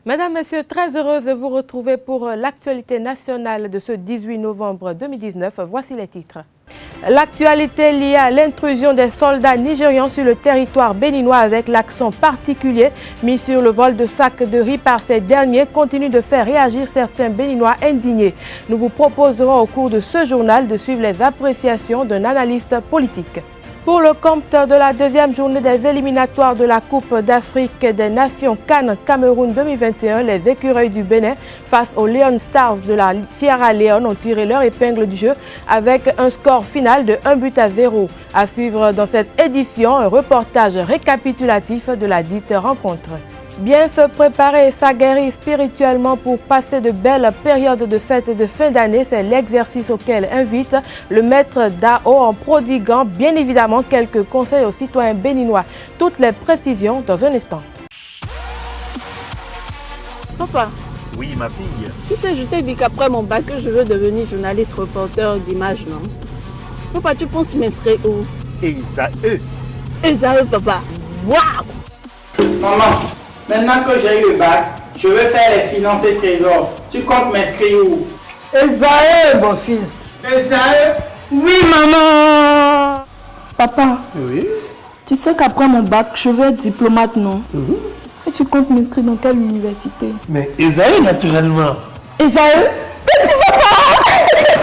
Mesdames, Messieurs, très heureuse de vous retrouver pour l'actualité nationale de ce 18 novembre 2019. Voici les titres. L'actualité liée à l'intrusion des soldats nigérians sur le territoire béninois avec l'accent particulier mis sur le vol de sacs de riz par ces derniers continue de faire réagir certains béninois indignés. Nous vous proposerons au cours de ce journal de suivre les appréciations d'un analyste politique. Pour le compte de la deuxième journée des éliminatoires de la Coupe d'Afrique des Nations CAN Cameroun 2021, les écureuils du Bénin face aux Leon Stars de la Sierra Leone ont tiré leur épingle du jeu avec un score final de 1-0. À suivre dans cette édition, un reportage récapitulatif de la dite rencontre. Bien se préparer et s'aguerrir spirituellement pour passer de belles périodes de fêtes de fin d'année, c'est l'exercice auquel invite le maître Dao en prodiguant bien évidemment quelques conseils aux citoyens béninois. Toutes les précisions dans un instant. Papa. Oui, ma fille. Tu sais, je t'ai dit qu'après mon bac, je veux devenir journaliste reporter d'image, non? Papa, tu penses m'inscrire où? Esaü. Esaü, papa. Waouh! Maman, maintenant que j'ai eu le bac, je veux faire les finances et trésors. Tu comptes m'inscrire où? Esaü, mon fils. Esaü? Oui, maman. Papa, Oui. tu sais qu'après mon bac, je veux être diplomate, non? Et tu comptes m'inscrire dans quelle université? Mais Esaü, naturellement. Esaü?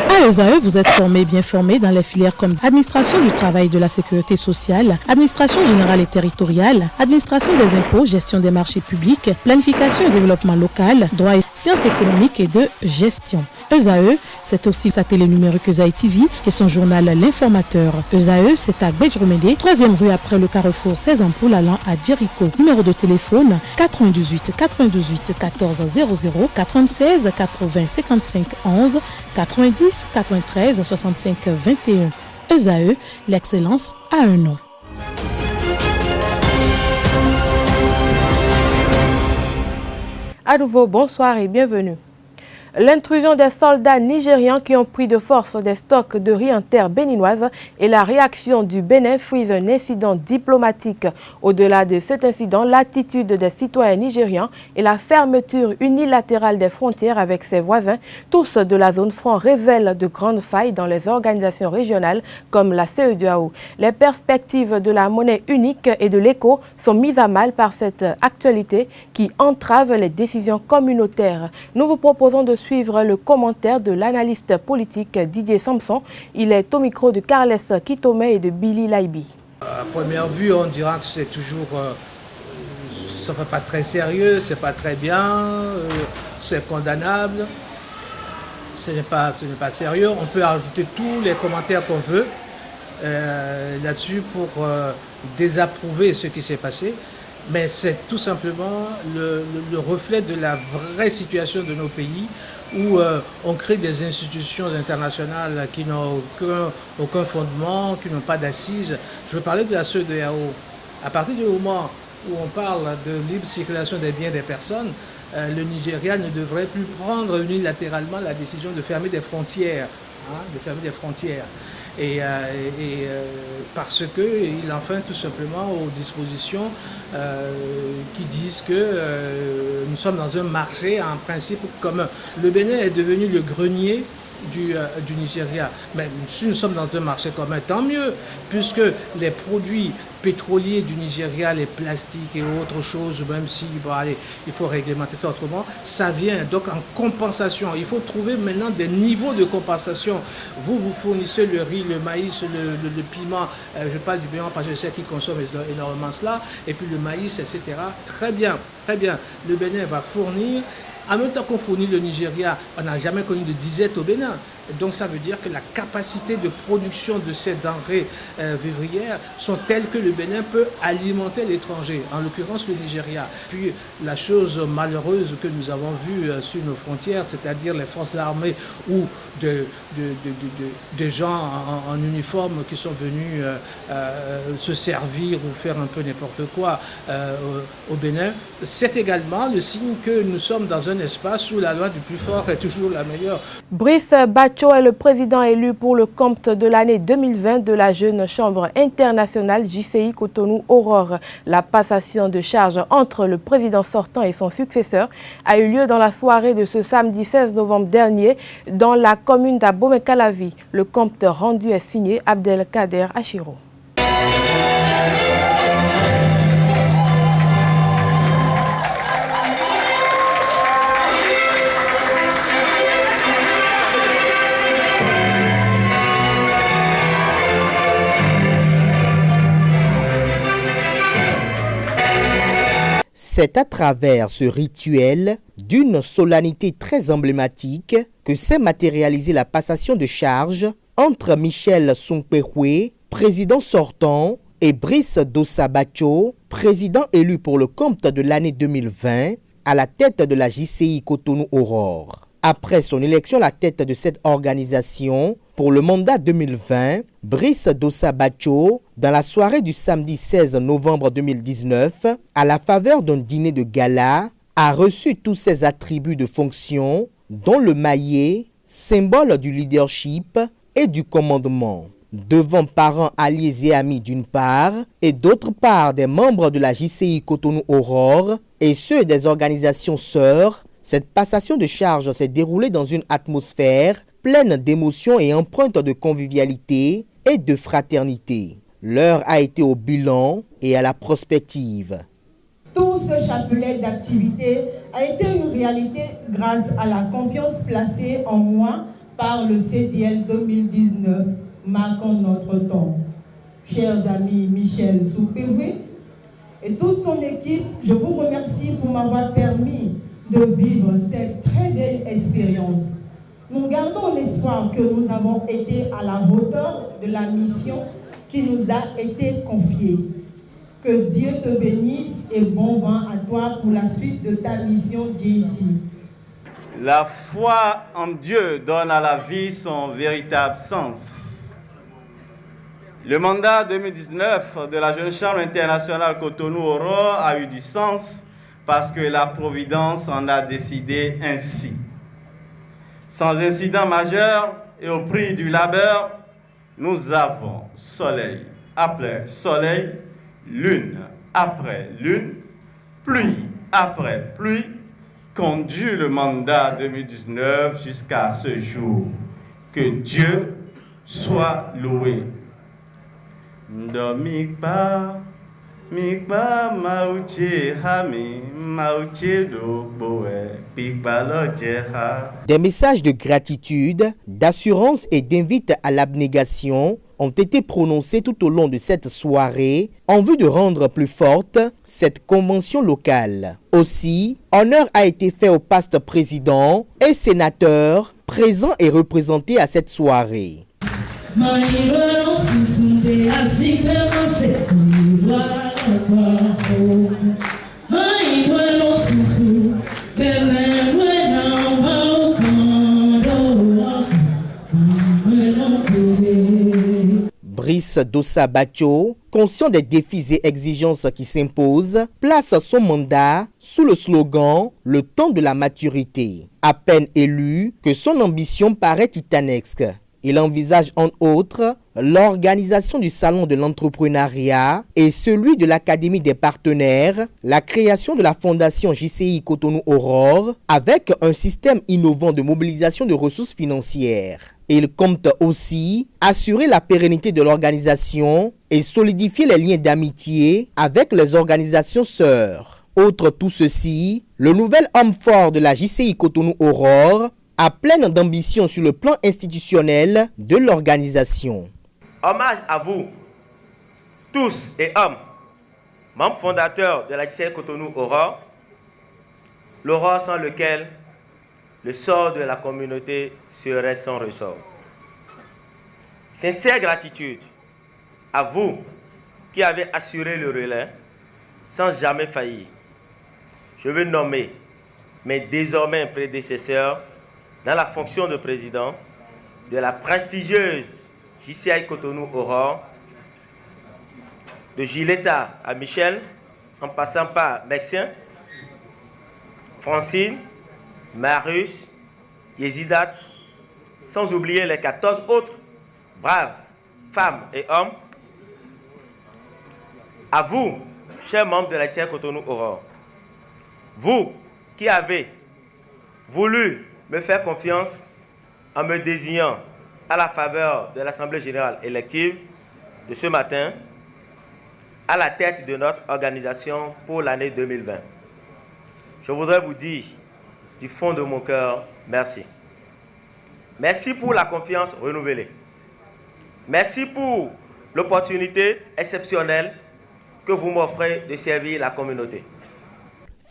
À ESAE, vous êtes bien formé dans les filières comme administration du travail et de la sécurité sociale, administration générale et territoriale, administration des impôts, gestion des marchés publics, planification et développement local, droit et sciences économiques et de gestion. ESAE, c'est aussi sa télé numérique ESAE TV et son journal L'Informateur. ESAE, c'est à Bedjromede, 3e rue après le carrefour 16 ampoules allant à Jericho. Numéro de téléphone 98 98 14 00 96 80 55 11 90 93 65 21. ESAE, l'excellence a un nom. À nouveau, bonsoir et bienvenue. L'intrusion des soldats nigérians qui ont pris de force des stocks de riz en terre béninoise et la réaction du Bénin frisent un incident diplomatique. Au-delà de cet incident, l'attitude des citoyens nigérians et la fermeture unilatérale des frontières avec ses voisins, tous de la zone franc, révèlent de grandes failles dans les organisations régionales comme la CEDEAO. Les perspectives de la monnaie unique et de l'éco sont mises à mal par cette actualité qui entrave les décisions communautaires. Nous vous proposons de suivre le commentaire de l'analyste politique Didier Samson. Il est au micro de Carles Kitome et de Billy Laibi. À première vue, on dira que c'est toujours, ça ne fait pas très sérieux, c'est pas très bien, c'est condamnable, ce n'est pas sérieux. On peut ajouter tous les commentaires qu'on veut là-dessus pour désapprouver ce qui s'est passé. Mais c'est tout simplement le reflet de la vraie situation de nos pays où on crée des institutions internationales qui n'ont aucun fondement, qui n'ont pas d'assises. Je veux parler de la CEDEAO. À partir du moment où on parle de libre circulation des biens des personnes, le Nigeria ne devrait plus prendre unilatéralement la décision de fermer des frontières. Parce qu'il enfreint tout simplement aux dispositions qui disent que nous sommes dans un marché en principe commun. Le Bénin est devenu le grenier du Nigeria. Mais si nous sommes dans un marché commun, tant mieux, puisque les produits pétroliers du Nigeria, les plastiques et autres choses, même si il faut réglementer ça autrement, ça vient donc en compensation. Il faut trouver maintenant des niveaux de compensation. Vous fournissez le riz, le maïs, le piment, je parle du piment parce que je sais qu'ils consomment énormément cela, et puis le maïs, etc. Très bien, très bien. Le Bénin va fournir. En même temps qu'on fournit le Nigeria, on n'a jamais connu de disette au Bénin. Donc ça veut dire que la capacité de production de ces denrées vivrières sont telles que le Bénin peut alimenter l'étranger, en l'occurrence le Nigeria. Puis la chose malheureuse que nous avons vue sur nos frontières, c'est-à-dire les forces armées ou des gens en uniforme qui sont venus se servir ou faire un peu n'importe quoi au Bénin, c'est également le signe que nous sommes dans un espace où la loi du plus fort est toujours la meilleure. Brice Bat Bacho est le président élu pour le compte de l'année 2020 de la Jeune Chambre internationale JCI Cotonou Aurore. La passation de charge entre le président sortant et son successeur a eu lieu dans la soirée de ce samedi 16 novembre dernier dans la commune d'Abomey-Calavi. Le compte rendu est signé Abdelkader Achiro. C'est à travers ce rituel d'une solennité très emblématique que s'est matérialisée la passation de charge entre Michel Sonkpehwe, président sortant, et Brice Dossa Bacho, président élu pour le compte de l'année 2020, à la tête de la JCI Cotonou Aurore. Après son élection à la tête de cette organisation pour le mandat 2020, Brice Dossa Bacho, dans la soirée du samedi 16 novembre 2019, à la faveur d'un dîner de gala, a reçu tous ses attributs de fonction, dont le maillet, symbole du leadership et du commandement. Devant parents, alliés et amis d'une part, et d'autre part des membres de la JCI Cotonou Aurore et ceux des organisations sœurs, cette passation de charge s'est déroulée dans une atmosphère pleine d'émotions et empreinte de convivialité et de fraternité. L'heure a été au bilan et à la prospective. Tout ce chapelet d'activités a été une réalité grâce à la confiance placée en moi par le CDL 2019, marquant notre temps. Chers amis Michel Sonkpehwe et toute son équipe, je vous remercie pour m'avoir permis de vivre cette très belle expérience. Nous gardons l'espoir que nous avons été à la hauteur de la mission qui nous a été confiée. Que Dieu te bénisse et bon vent à toi pour la suite de ta mission ici. La foi en Dieu donne à la vie son véritable sens. Le mandat 2019 de la Jeune Chambre internationale Cotonou Aurore a eu du sens parce que la Providence en a décidé ainsi. Sans incident majeur et au prix du labeur, nous avons soleil après soleil, lune après lune, pluie après pluie, conduit le mandat 2019 jusqu'à ce jour. Que Dieu soit loué. Domikba, mikba mauche hami, mauche do boe, pikba lojeha. Des messages de gratitude, d'assurance et d'invite à l'abnégation ont été prononcés tout au long de cette soirée en vue de rendre plus forte cette convention locale. Aussi, honneur a été fait aux pastes présidents et sénateurs présents et représentés à cette soirée. Brice Dossa Bacho, conscient des défis et exigences qui s'imposent, place son mandat sous le slogan « Le temps de la maturité ». À peine élu que son ambition paraît titanesque. Il envisage en outre l'organisation du Salon de l'entrepreneuriat et celui de l'Académie des partenaires, la création de la Fondation JCI Cotonou Aurore avec un système innovant de mobilisation de ressources financières. Il compte aussi assurer la pérennité de l'organisation et solidifier les liens d'amitié avec les organisations sœurs. Outre tout ceci, le nouvel homme fort de la JCI Cotonou Aurore a pleine d'ambition sur le plan institutionnel de l'organisation. Hommage à vous, tous et hommes, membres fondateurs de la JCI Cotonou Aurore, l'aurore sans lequel le sort de la communauté serait sans ressort. Sincère gratitude à vous qui avez assuré le relais sans jamais faillir. Je veux nommer mes désormais prédécesseurs dans la fonction de président de la prestigieuse JCI Cotonou Aurore, de Giletta à Michel, en passant par Mexien, Francine, Marius, Yézidat, sans oublier les 14 autres braves femmes et hommes. À vous, chers membres de la JCI Cotonou Aurore, vous qui avez voulu me faire confiance en me désignant à la faveur de l'Assemblée générale élective de ce matin à la tête de notre organisation pour l'année 2020. Je voudrais vous dire du fond de mon cœur, merci. Merci pour la confiance renouvelée. Merci pour l'opportunité exceptionnelle que vous m'offrez de servir la communauté.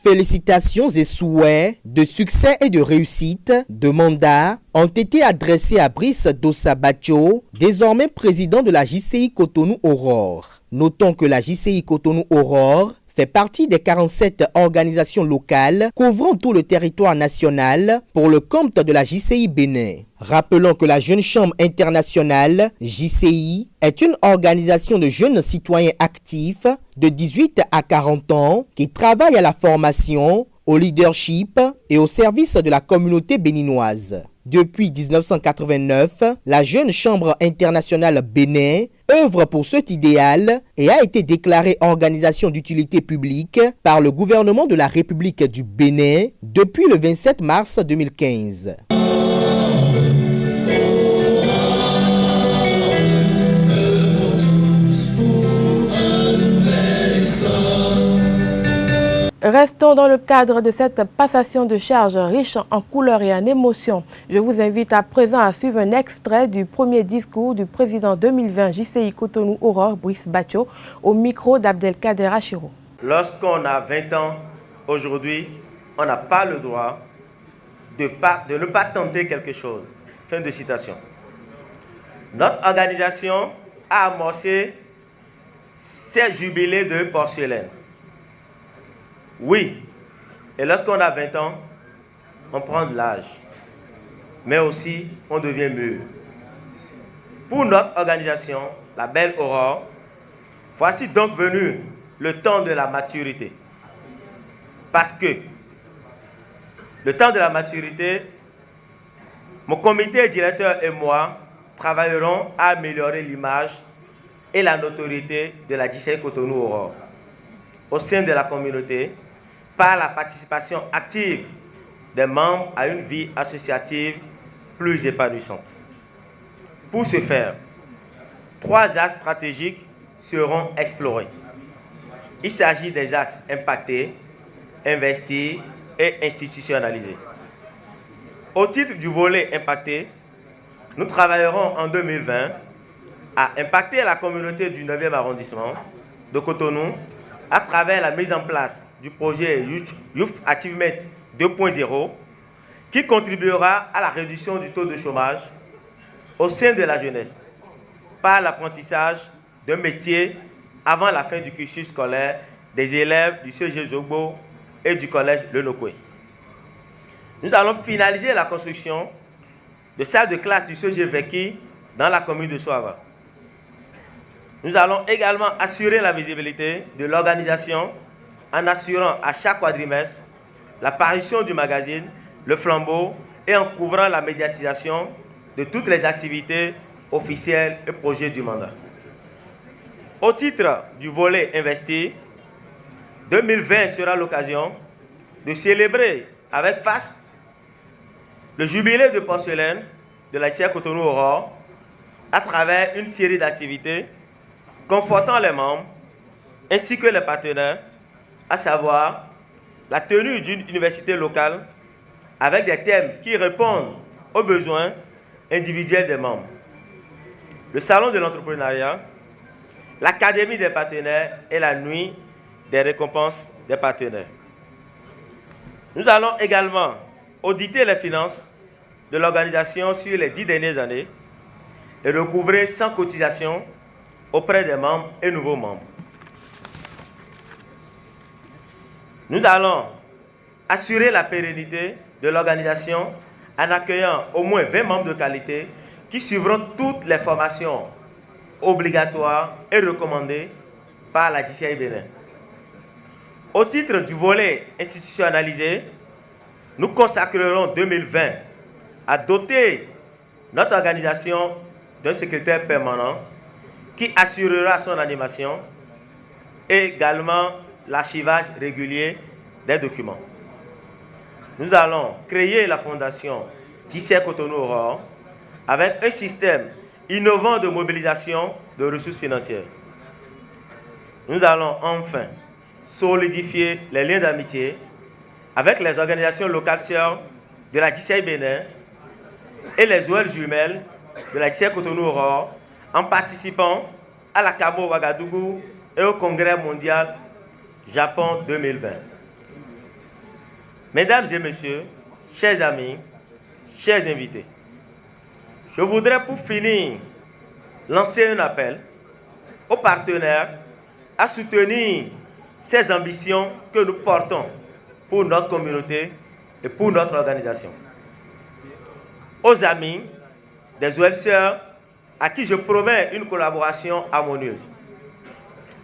Félicitations et souhaits de succès et de réussite de mandat ont été adressés à Brice Dossa Batcho, désormais président de la JCI Cotonou Aurore. Notons que la JCI Cotonou Aurore fait partie des 47 organisations locales couvrant tout le territoire national pour le compte de la JCI Bénin. Rappelons que la Jeune Chambre internationale, JCI, est une organisation de jeunes citoyens actifs de 18 à 40 ans qui travaillent à la formation, au leadership et au service de la communauté béninoise. Depuis 1989, la Jeune Chambre internationale Bénin œuvre pour cet idéal et a été déclarée organisation d'utilité publique par le gouvernement de la République du Bénin depuis le 27 mars 2015. Restons dans le cadre de cette passation de charges riche en couleurs et en émotions. Je vous invite à présent à suivre un extrait du premier discours du président 2020 JCI Cotonou Aurore, Brice Batcho, au micro d'Abdelkader Achiro. Lorsqu'on a 20 ans, aujourd'hui, on n'a pas le droit de ne pas tenter quelque chose. Fin de citation. Notre organisation a amorcé ces jubilés de porcelaine. Oui, et lorsqu'on a 20 ans, on prend de l'âge, mais aussi on devient mûr. Pour notre organisation, la Belle Aurore, voici donc venu le temps de la maturité. Parce que le temps de la maturité, mon comité directeur et moi travaillerons à améliorer l'image et la notoriété de la JCI Cotonou Aurore au sein de la communauté, par la participation active des membres à une vie associative plus épanouissante. Pour ce faire, 3 axes stratégiques seront explorés. Il s'agit des axes impactés, investis et institutionnalisés. Au titre du volet impacté, nous travaillerons en 2020 à impacter la communauté du 9e arrondissement de Cotonou à travers la mise en place du projet Youth Achievement 2.0 qui contribuera à la réduction du taux de chômage au sein de la jeunesse par l'apprentissage d'un métier avant la fin du cursus scolaire des élèves du CG Zogbo et du collège Lenokwe. Nous allons finaliser la construction de salles de classe du CG Veki dans la commune de Soava. Nous allons également assurer la visibilité de l'organisation en assurant à chaque quadrimestre l'apparition du magazine Le Flambeau et en couvrant la médiatisation de toutes les activités officielles et projets du mandat. Au titre du volet investi, 2020 sera l'occasion de célébrer avec faste le jubilé de porcelaine de la JCI Cotonou Aurore à travers une série d'activités confortant les membres ainsi que les partenaires, à savoir la tenue d'une université locale avec des thèmes qui répondent aux besoins individuels des membres, le salon de l'entrepreneuriat, l'académie des partenaires et la nuit des récompenses des partenaires. Nous allons également auditer les finances de l'organisation sur les 10 dernières années et recouvrer sans cotisation auprès des membres et nouveaux membres. Nous allons assurer la pérennité de l'organisation en accueillant au moins 20 membres de qualité qui suivront toutes les formations obligatoires et recommandées par la JCI Bénin. Au titre du volet institutionnalisé, nous consacrerons 2020 à doter notre organisation d'un secrétaire permanent qui assurera son animation et également l'archivage régulier des documents. Nous allons créer la fondation JCI Cotonou Aurore avec un système innovant de mobilisation de ressources financières. Nous allons enfin solidifier les liens d'amitié avec les organisations locales sœurs de la JCI Bénin et les OL jumelles de la JCI Cotonou Aurore en participant à la CAMO Ouagadougou et au Congrès mondial Japon 2020. Mesdames et messieurs, chers amis, chers invités, je voudrais pour finir lancer un appel aux partenaires à soutenir ces ambitions que nous portons pour notre communauté et pour notre organisation. Aux amis des OL sœurs à qui je promets une collaboration harmonieuse.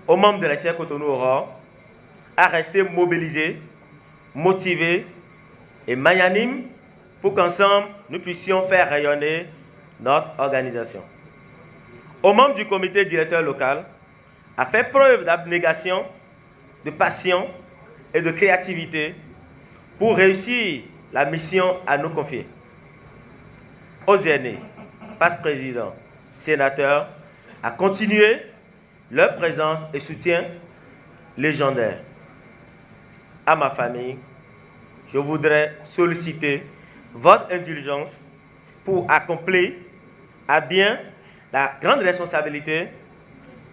Aux membres de la JCI Cotonou Aurore à rester mobilisés, motivés et magnanimes pour qu'ensemble nous puissions faire rayonner notre organisation. Aux membres du comité directeur local à faire preuve d'abnégation, de passion et de créativité pour réussir la mission à nous confier. Aux aînés, passe-présidents, sénateurs, à continuer leur présence et soutien légendaire. À ma famille, je voudrais solliciter votre indulgence pour accomplir à bien la grande responsabilité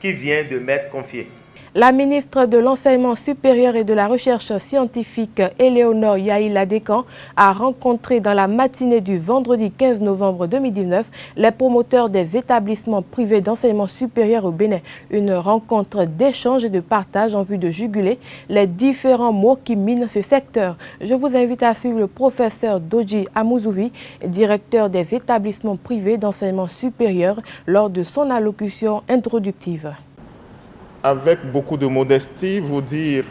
qui vient de m'être confiée. La ministre de l'Enseignement supérieur et de la Recherche scientifique, Éléonore Yaïla Descamps, a rencontré dans la matinée du vendredi 15 novembre 2019 les promoteurs des établissements privés d'enseignement supérieur au Bénin. Une rencontre d'échange et de partage en vue de juguler les différents maux qui minent ce secteur. Je vous invite à suivre le professeur Doji Amouzoui, directeur des établissements privés d'enseignement supérieur, lors de son allocution introductive. Avec beaucoup de modestie, vous dire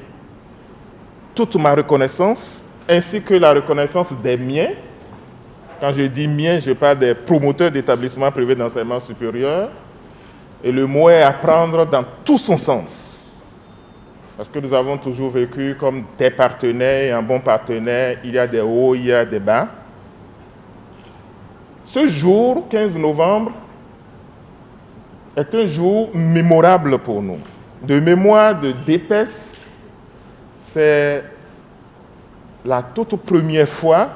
toute ma reconnaissance, ainsi que la reconnaissance des miens. Quand je dis miens, je parle des promoteurs d'établissements privés d'enseignement supérieur. Et le mot est à prendre dans tout son sens. Parce que nous avons toujours vécu comme des partenaires, et un bon partenaire, il y a des hauts, il y a des bas. Ce jour, 15 novembre, est un jour mémorable pour nous. De mémoire de DPES, c'est la toute première fois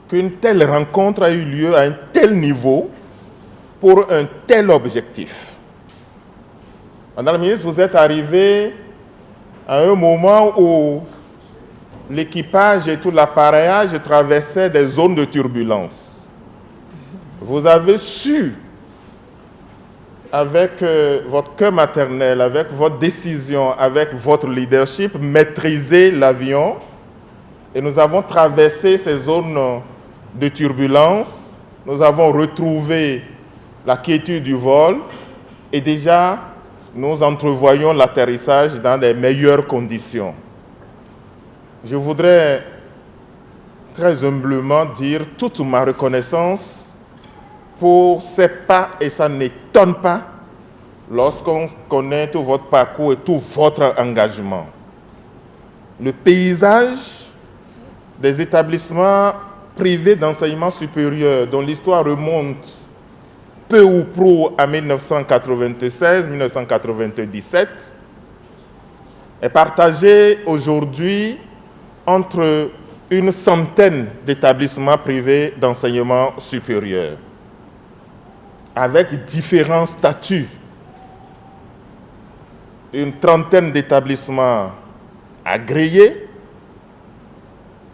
qu'une telle rencontre a eu lieu à un tel niveau pour un tel objectif. Madame la ministre, vous êtes arrivé à un moment où l'équipage et tout l'appareillage traversaient des zones de turbulence. Vous avez su, avec votre cœur maternel, avec votre décision, avec votre leadership, maîtriser l'avion. Et nous avons traversé ces zones de turbulence. Nous avons retrouvé la quiétude du vol. Et déjà, nous entrevoyons l'atterrissage dans des meilleures conditions. Je voudrais très humblement dire toute ma reconnaissance pour ces pas, et ça n'étonne pas lorsqu'on connaît tout votre parcours et tout votre engagement. Le paysage des établissements privés d'enseignement supérieur, dont l'histoire remonte peu ou prou à 1996-1997, est partagé aujourd'hui entre une centaine d'établissements privés d'enseignement supérieur, avec différents statuts. Une trentaine d'établissements agréés,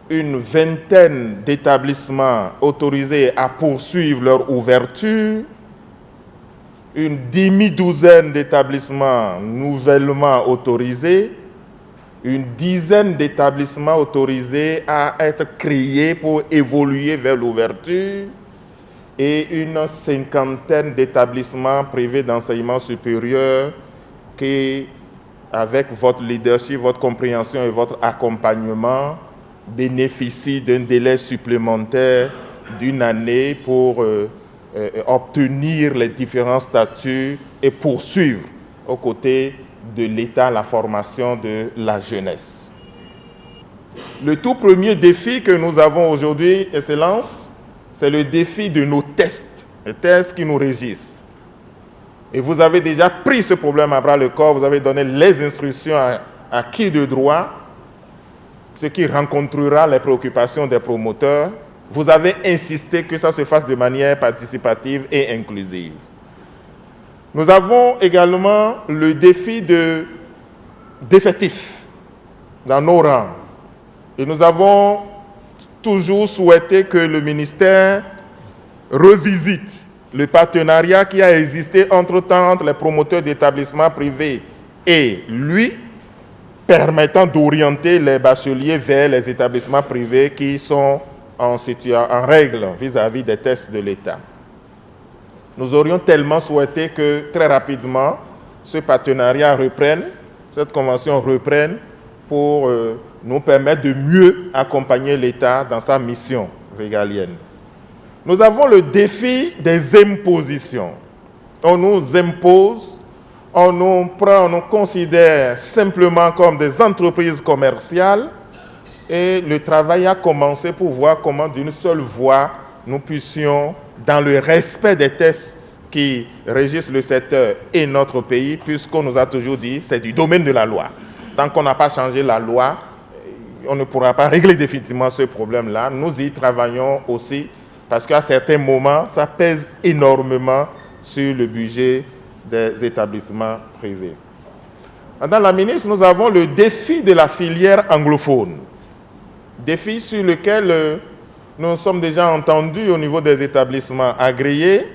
une vingtaine d'établissements autorisés à poursuivre leur ouverture, une demi-douzaine d'établissements nouvellement autorisés, une dizaine d'établissements autorisés à être créés pour évoluer vers l'ouverture, et une cinquantaine d'établissements privés d'enseignement supérieur qui, avec votre leadership, votre compréhension et votre accompagnement, bénéficient d'un délai supplémentaire d'une année pour obtenir les différents statuts et poursuivre aux côtés de l'État la formation de la jeunesse. Le tout premier défi que nous avons aujourd'hui, Excellence, c'est le défi de nos tests, les tests qui nous régissent. Et vous avez déjà pris ce problème à bras le corps, vous avez donné les instructions à qui de droit, ce qui rencontrera les préoccupations des promoteurs. Vous avez insisté que ça se fasse de manière participative et inclusive. Nous avons également le défi d'effectifs dans nos rangs. Et nous avons toujours souhaité que le ministère revisite le partenariat qui a existé entre-temps entre les promoteurs d'établissements privés et lui, permettant d'orienter les bacheliers vers les établissements privés qui sont en règle vis-à-vis des tests de l'État. Nous aurions tellement souhaité que très rapidement, ce partenariat reprenne, cette convention reprenne pour nous permettre de mieux accompagner l'État dans sa mission régalienne. Nous avons le défi des impositions. On nous impose, on nous prend, on nous considère simplement comme des entreprises commerciales et le travail a commencé pour voir comment d'une seule voix nous puissions, dans le respect des tests qui régissent le secteur et notre pays, puisqu'on nous a toujours dit c'est du domaine de la loi. Tant qu'on n'a pas changé la loi, on ne pourra pas régler définitivement ce problème-là. Nous y travaillons aussi parce qu'à certains moments, ça pèse énormément sur le budget des établissements privés. Madame la ministre, nous avons le défi de la filière anglophone. Défi sur lequel nous sommes déjà entendus au niveau des établissements agréés,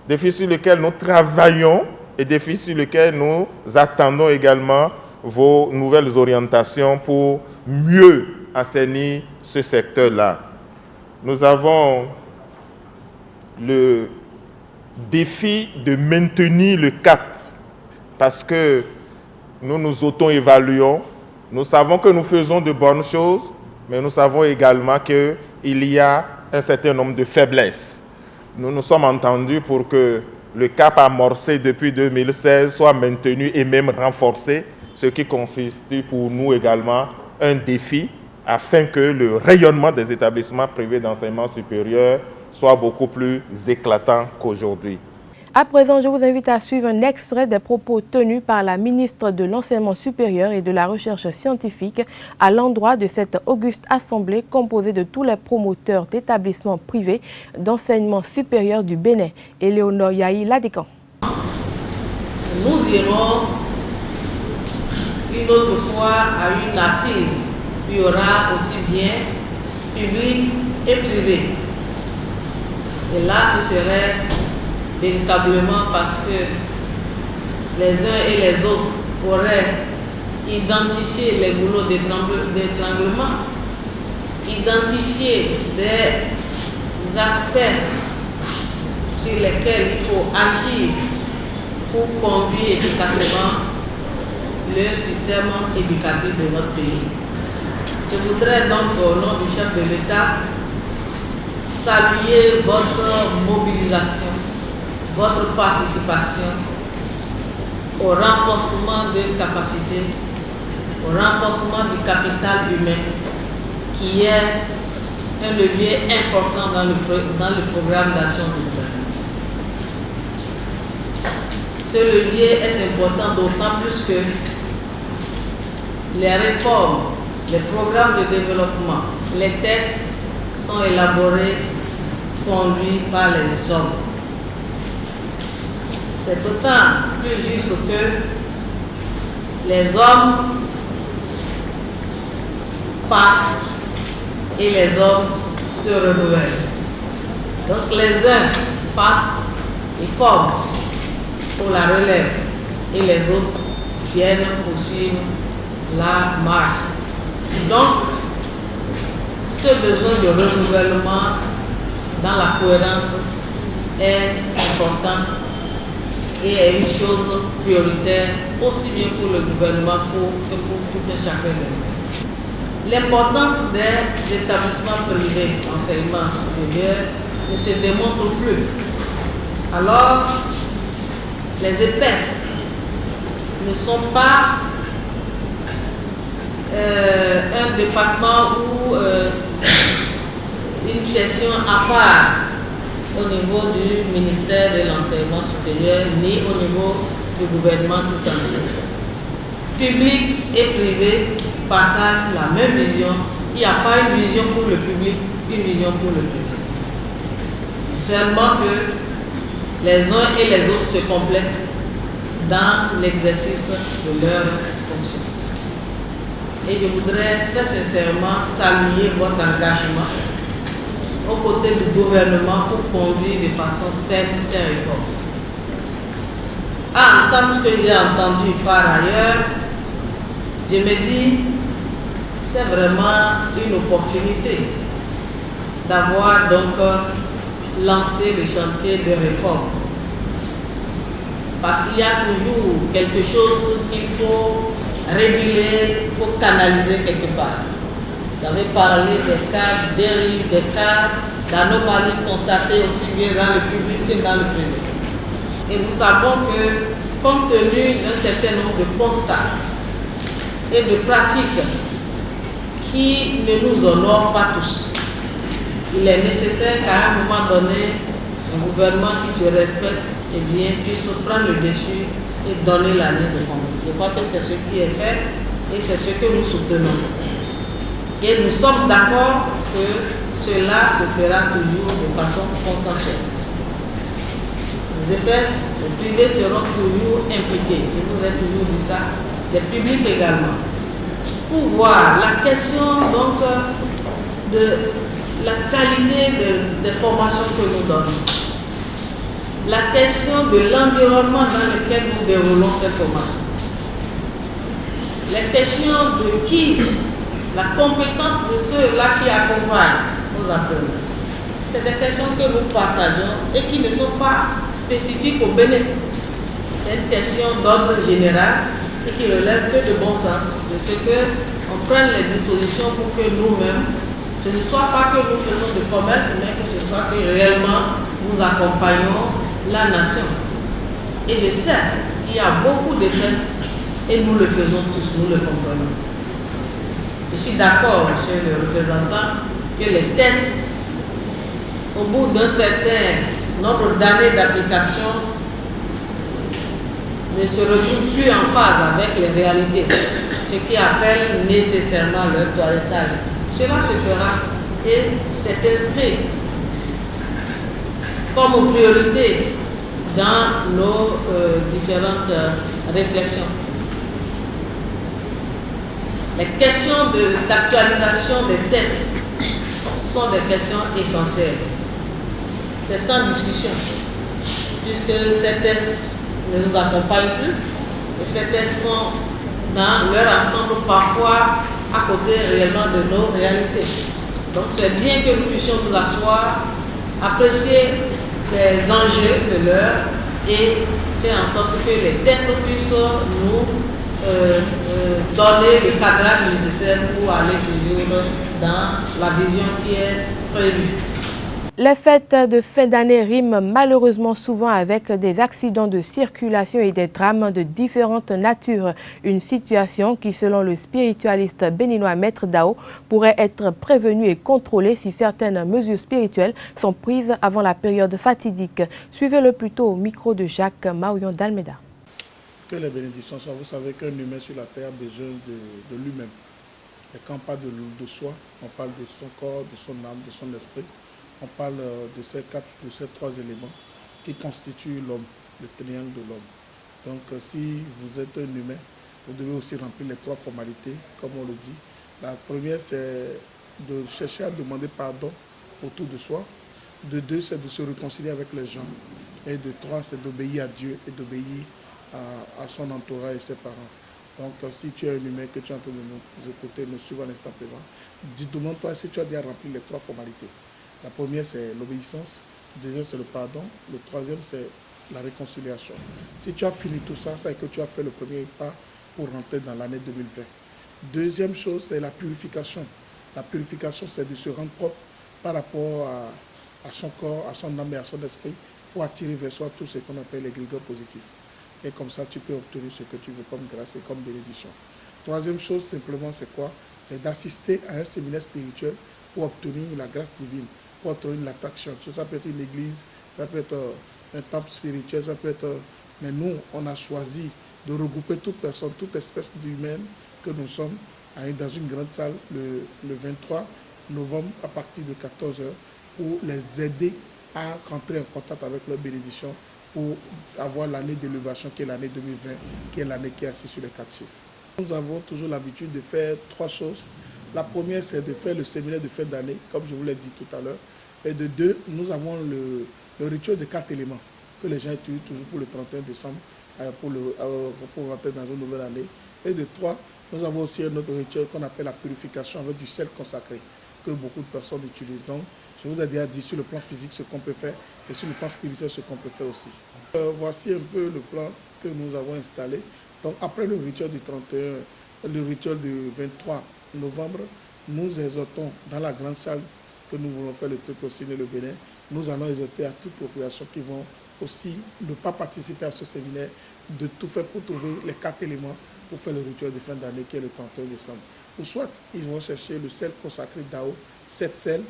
défi sur lequel nous travaillons et défi sur lequel nous attendons également vos nouvelles orientations pour mieux assainir ce secteur-là. Nous avons le défi de maintenir le cap parce que nous nous auto-évaluons. Nous savons que nous faisons de bonnes choses, mais nous savons également qu'il y a un certain nombre de faiblesses. Nous nous sommes entendus pour que le cap amorcé depuis 2016 soit maintenu et même renforcé, ce qui constitue pour nous également un défi afin que le rayonnement des établissements privés d'enseignement supérieur soit beaucoup plus éclatant qu'aujourd'hui. À présent, je vous invite à suivre un extrait des propos tenus par la ministre de l'Enseignement supérieur et de la Recherche scientifique à l'endroit de cette auguste assemblée composée de tous les promoteurs d'établissements privés d'enseignement supérieur du Bénin. Éléonore Yahi Ladécan. Nous irons une autre fois à une assise. Il y aura aussi bien public et privé. Et là, ce serait véritablement parce que les uns et les autres auraient identifié les goulots d'étranglement, identifié des aspects sur lesquels il faut agir pour conduire efficacement le système éducatif de notre pays. Je voudrais donc, au nom du chef de l'État, saluer votre mobilisation, votre participation au renforcement de capacités, au renforcement du capital humain, qui est un levier important dans le programme d'action du gouvernement. Ce levier est important d'autant plus que les réformes, les programmes de développement, les tests sont élaborés, conduits par les hommes. C'est d'autant plus juste que les hommes passent et les hommes se renouvellent. Donc les uns passent et forment pour la relève et les autres viennent poursuivre la marche. Donc, ce besoin de renouvellement dans la cohérence est important et est une chose prioritaire aussi bien pour le gouvernement que pour tout un chacun de nous. L'importance des établissements privés d'enseignement supérieur ne se démontre plus. Alors, les épaisses ne sont pas un département ou une question à part au niveau du ministère de l'enseignement supérieur ni au niveau du gouvernement tout entier. Public et privé partagent la même vision. Il n'y a pas une vision pour le public, une vision pour le privé. Seulement que les uns et les autres se complètent dans l'exercice de leur fonction. Et je voudrais très sincèrement saluer votre engagement aux côtés du gouvernement pour conduire de façon saine ces réformes. À entendre ce que j'ai entendu par ailleurs, je me dis, c'est vraiment une opportunité d'avoir donc lancé le chantier de réforme. Parce qu'il y a toujours quelque chose qu'il faut réguler, il faut canaliser quelque part. Vous avez parlé des cas de dérive, des cas d'anomalies constatées aussi bien dans le public que dans le privé. Et nous savons que, compte tenu d'un certain nombre de constats et de pratiques qui ne nous honorent pas tous, il est nécessaire qu'à un moment donné, un gouvernement qui se respecte puisse prendre le dessus et donner la ligne de conduite. Je crois que c'est ce qui est fait et c'est ce que nous soutenons. Et nous sommes d'accord que cela se fera toujours de façon consensuelle. Les épaisses, les privés seront toujours impliqués. Je vous ai toujours dit ça. Les publics également. Pour voir la question donc de la qualité des formations que nous donnons. La question de l'environnement dans lequel nous déroulons cette formation. Les questions de qui, la compétence de ceux-là qui accompagnent nos apprenants. C'est des questions que nous partageons et qui ne sont pas spécifiques au Bénin. C'est une question d'ordre général et qui relève que de bon sens, de ce qu'on prenne les dispositions pour que nous-mêmes, ce ne soit pas que nous faisons du commerce, mais que ce soit que réellement nous accompagnons la nation. Et je sais qu'il y a beaucoup de tests et nous le faisons tous, nous le comprenons. Je suis d'accord, monsieur le représentant, que les tests, au bout d'un certain nombre d'années d'application, ne se retrouvent plus en phase avec les réalités, ce qui appelle nécessairement leur toilettage. Cela se fera et c'est inscrit comme priorité dans nos différentes réflexions. Les questions d'actualisation des tests sont des questions essentielles. C'est sans discussion, puisque ces tests ne nous accompagnent plus et ces tests sont dans leur ensemble parfois à côté réellement de nos réalités. Donc c'est bien que nous puissions nous asseoir, apprécier les enjeux de l'heure et faire en sorte que les tests puissent nous donner le cadrage nécessaire pour aller toujours dans la vision qui est prévue. Les fêtes de fin d'année riment malheureusement souvent avec des accidents de circulation et des drames de différentes natures. Une situation qui, selon le spiritualiste béninois Maître Dao, pourrait être prévenue et contrôlée si certaines mesures spirituelles sont prises avant la période fatidique. Suivez-le plutôt au micro de Jacques Maouillon d'Almeida. Que les bénédictions soient, vous savez qu'un humain sur la terre a besoin de lui-même. Et quand on parle de soi, on parle de son corps, de son âme, de son esprit. On parle de ces trois éléments qui constituent l'homme, le triangle de l'homme. Donc si vous êtes un humain, vous devez aussi remplir les trois formalités, comme on le dit. La première, c'est de chercher à demander pardon autour de soi. De deux, c'est de se réconcilier avec les gens. Et de trois, c'est d'obéir à Dieu et d'obéir à son entourage et ses parents. Donc si tu es un humain, que tu es en train de nous écouter, nous suivre à l'instant présent, demande-toi si tu as déjà rempli les trois formalités. La première, c'est l'obéissance. Le deuxième, c'est le pardon. Le troisième, c'est la réconciliation. Si tu as fini tout ça, c'est que tu as fait le premier pas pour rentrer dans l'année 2020. Deuxième chose, c'est la purification. La purification, c'est de se rendre propre par rapport à son corps, à son âme et à son esprit pour attirer vers soi tout ce qu'on appelle les grégores positifs. Et comme ça, tu peux obtenir ce que tu veux comme grâce et comme bénédiction. Troisième chose, simplement, c'est quoi? C'est d'assister à un séminaire spirituel pour obtenir la grâce divine, pour obtenir l'attraction. Ça peut être une église, ça peut être un temple spirituel, ça peut être... Mais nous, on a choisi de regrouper toute personne, toute espèce d'humaine que nous sommes dans une grande salle le 23 novembre à partir de 14h pour les aider à rentrer en contact avec leur bénédiction pour avoir l'année d'élévation qui est l'année 2020, qui est l'année qui est assise sur les 4 chiffres. Nous avons toujours l'habitude de faire 3 choses. La première, c'est de faire le séminaire de fin d'année, comme je vous l'ai dit tout à l'heure. Et de 2, nous avons le rituel de 4 éléments que les gens utilisent toujours pour le 31 décembre, pour rentrer dans une nouvelle année. Et de 3, nous avons aussi un autre rituel qu'on appelle la purification avec du sel consacré, que beaucoup de personnes utilisent. Donc, je vous ai déjà dit sur le plan physique ce qu'on peut faire et sur le plan spirituel ce qu'on peut faire aussi. Voici un peu le plan que nous avons installé. Donc, après le rituel du 31, le rituel du 23 novembre, nous exhortons dans la grande salle que nous voulons faire le truc au Ciné Le Bénin. Nous allons exhorter à toute population qui vont aussi ne pas participer à ce séminaire, de tout faire pour trouver les 4 éléments pour faire le rituel de fin d'année qui est le 31 décembre. Ou soit ils vont chercher le sel consacré Dao, 7 sels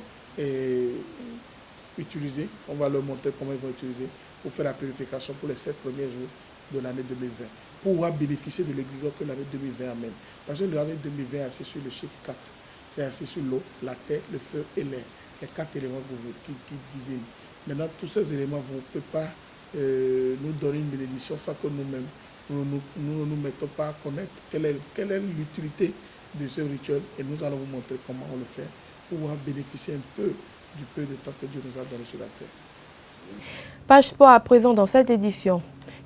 utilisés. On va leur montrer comment ils vont utiliser pour faire la purification pour les 7 premiers jours de l'année 2020. Pour pouvoir bénéficier de l'église que l'année 2020 amène. Parce que l'année 2020 est assis sur le chiffre 4. C'est assis sur l'eau, la terre, le feu et l'air. Les 4 éléments qui divinent. Maintenant, tous ces éléments, vous ne pouvez pas nous donner une bénédiction sans que nous-mêmes, nous ne nous mettons pas à connaître quelle est l'utilité de ce rituel. Et nous allons vous montrer comment on le fait pour pouvoir bénéficier un peu du peu de temps que Dieu nous a donné sur la terre. Page sport à présent dans cette édition.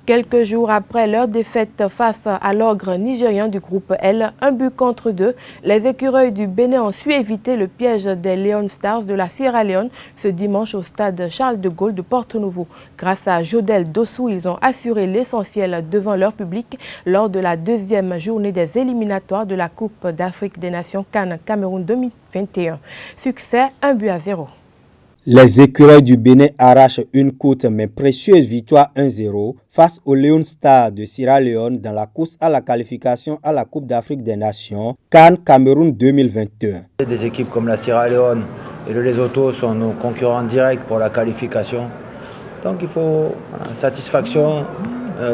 Quelques jours après leur défaite face à l'ogre nigérian du groupe L, 1-2, les écureuils du Bénin ont su éviter le piège des Leon Stars de la Sierra Leone ce dimanche au stade Charles de Gaulle de Porto-Novo. Grâce à Jodel Dossou, ils ont assuré l'essentiel devant leur public lors de la 2e journée des éliminatoires de la Coupe d'Afrique des Nations CAN Cameroun 2021. Succès 1-0. Les écureuils du Bénin arrachent une courte mais précieuse victoire 1-0 face aux Leon Stars de Sierra Leone dans la course à la qualification à la Coupe d'Afrique des Nations CAN Cameroun 2021. Des équipes comme la Sierra Leone et le Lesotho sont nos concurrents directs pour la qualification. Donc il faut satisfaction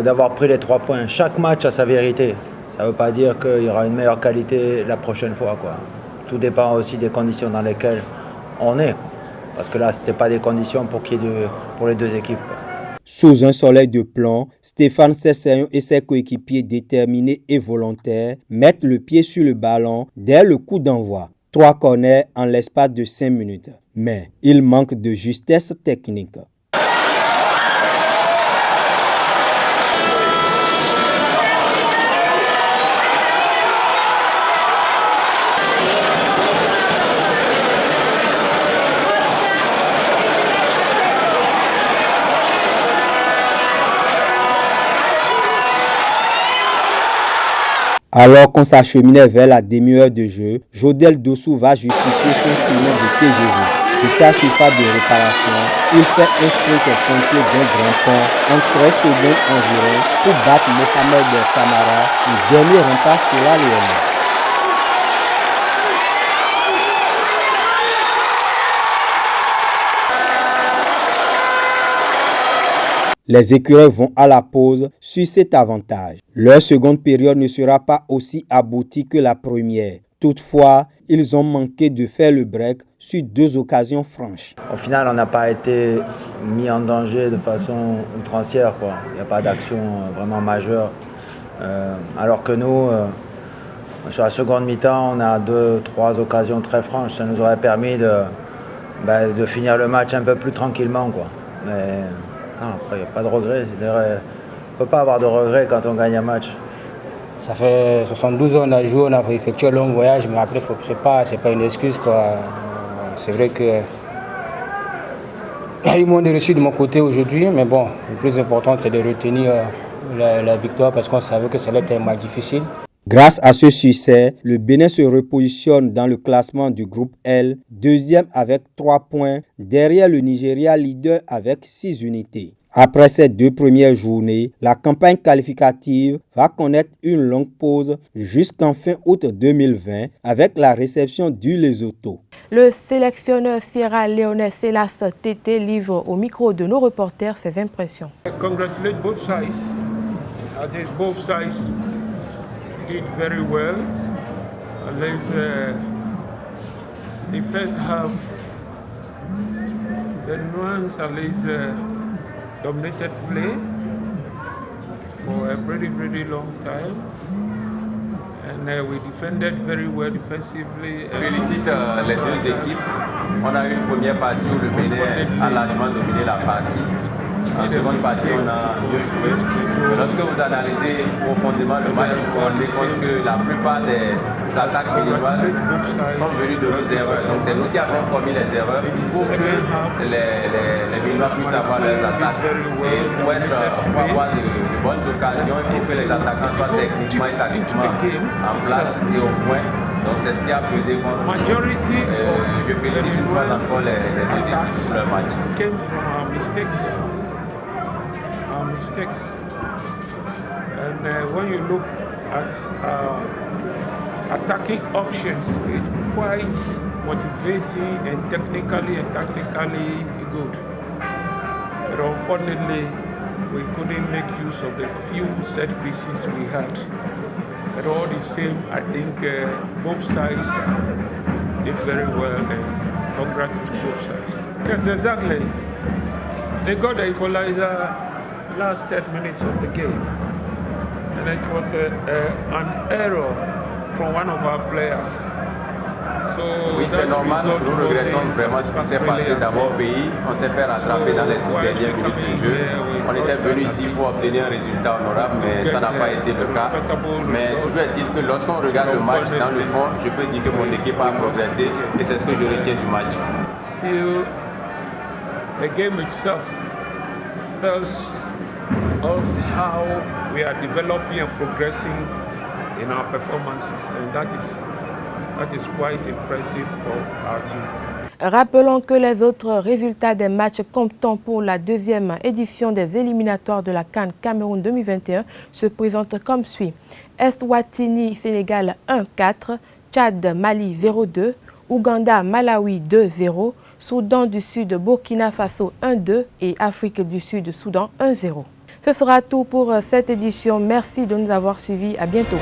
d'avoir pris les 3 points. Chaque match a sa vérité. Ça ne veut pas dire qu'il y aura une meilleure qualité la prochaine fois, quoi. Tout dépend aussi des conditions dans lesquelles on est. Parce que là, ce n'était pas des conditions pour les 2 équipes. Sous un soleil de plomb, Stéphane Sesseyon et ses coéquipiers déterminés et volontaires mettent le pied sur le ballon dès le coup d'envoi. 3 corners en l'espace de 5 minutes. Mais il manque de justesse technique. Alors qu'on s'acheminait vers la demi-heure de jeu, Jodel Dossou va justifier son surnom de TGV. De sa surface de réparation, il fait un sprint frontier d'un grand pont en 13 secondes environ pour battre Mohamed Kamara, le dernier rempart sierra-léonais. Les écureuils vont à la pause sur cet avantage. Leur seconde période ne sera pas aussi aboutie que la première. Toutefois, ils ont manqué de faire le break sur 2 occasions franches. Au final, on n'a pas été mis en danger de façon outrancière, quoi. Il n'y a pas d'action vraiment majeure. Alors que nous, sur la seconde mi-temps, on a 2-3 occasions très franches. Ça nous aurait permis de finir le match un peu plus tranquillement, quoi. Mais non, après, il n'y a pas de regret. On ne peut pas avoir de regret quand on gagne un match. Ça fait 72 ans qu'on a joué, on a effectué un long voyage, mais après, c'est pas une excuse, quoi. C'est vrai que il y a eu moins de réussite de mon côté aujourd'hui, mais bon, le plus important, c'est de retenir la victoire parce qu'on savait que ça allait être un match difficile. Grâce à ce succès, le Bénin se repositionne dans le classement du groupe L, deuxième avec 3 points, derrière le Nigeria leader avec 6 unités. Après ces 2 premières journées, la campagne qualificative va connaître une longue pause jusqu'en fin août 2020 avec la réception du Lesotho. Le sélectionneur sierra-léonais Sélas Tété livre au micro de nos reporters ses impressions. I congratulate both sides. I think both sides did very well. At least the first half, the Nuans at least dominated play for a pretty long time. And we defended very well defensively. Félicite les deux équipes. On a eu une première partie où le Bénin a largement dominé la partie. En seconde partie, on a mieux joué. Lorsque vous analysez profondément le match, vous vous rendez compte que la plupart des attaques béninoises sont venues de nos erreurs. Donc c'est nous qui avons commis les erreurs pour que les Béninois puissent avoir leurs attaques. Et pour avoir de bonnes occasions, il faut que les attaquants soient techniquement et tactiquement en place et au point. Donc c'est ce qui a pesé contre nous. Je félicite une fois encore les deux équipes pour leur match. Mistakes, and when you look at attacking options, it's quite motivating and technically and tactically good. But unfortunately, we couldn't make use of the few set pieces we had. But all the same, I think both sides did very well, and congrats to both sides. Yes, exactly. They got the equalizer last 10 minutes of the game, and it was an error from one of our players. Oui, c'est normal. Nous regrettons vraiment ce qui s'est passé dans mon pays. On s'est fait rattraper dans les toutes dernières minutes de jeu. On était venu ici pour obtenir un résultat honorable, mais ça n'a pas été le cas. Mais toujours est-il que lorsqu'on regarde le match dans le fond, je peux dire que mon équipe a progressé et c'est ce que je retiens du match. Still, the game itself tells us how we are developing and progressing in our performances, and that is quite impressive for our team. Rappelons que les autres résultats des matchs comptant pour la deuxième édition des éliminatoires de la CAN Cameroun 2021 se présentent comme suit. Eswatini Sénégal 1-4, Tchad Mali 0-2, Ouganda Malawi 2-0, Soudan du Sud Burkina Faso 1-2 et Afrique du Sud Soudan 1-0. Ce sera tout pour cette édition. Merci de nous avoir suivis. À bientôt.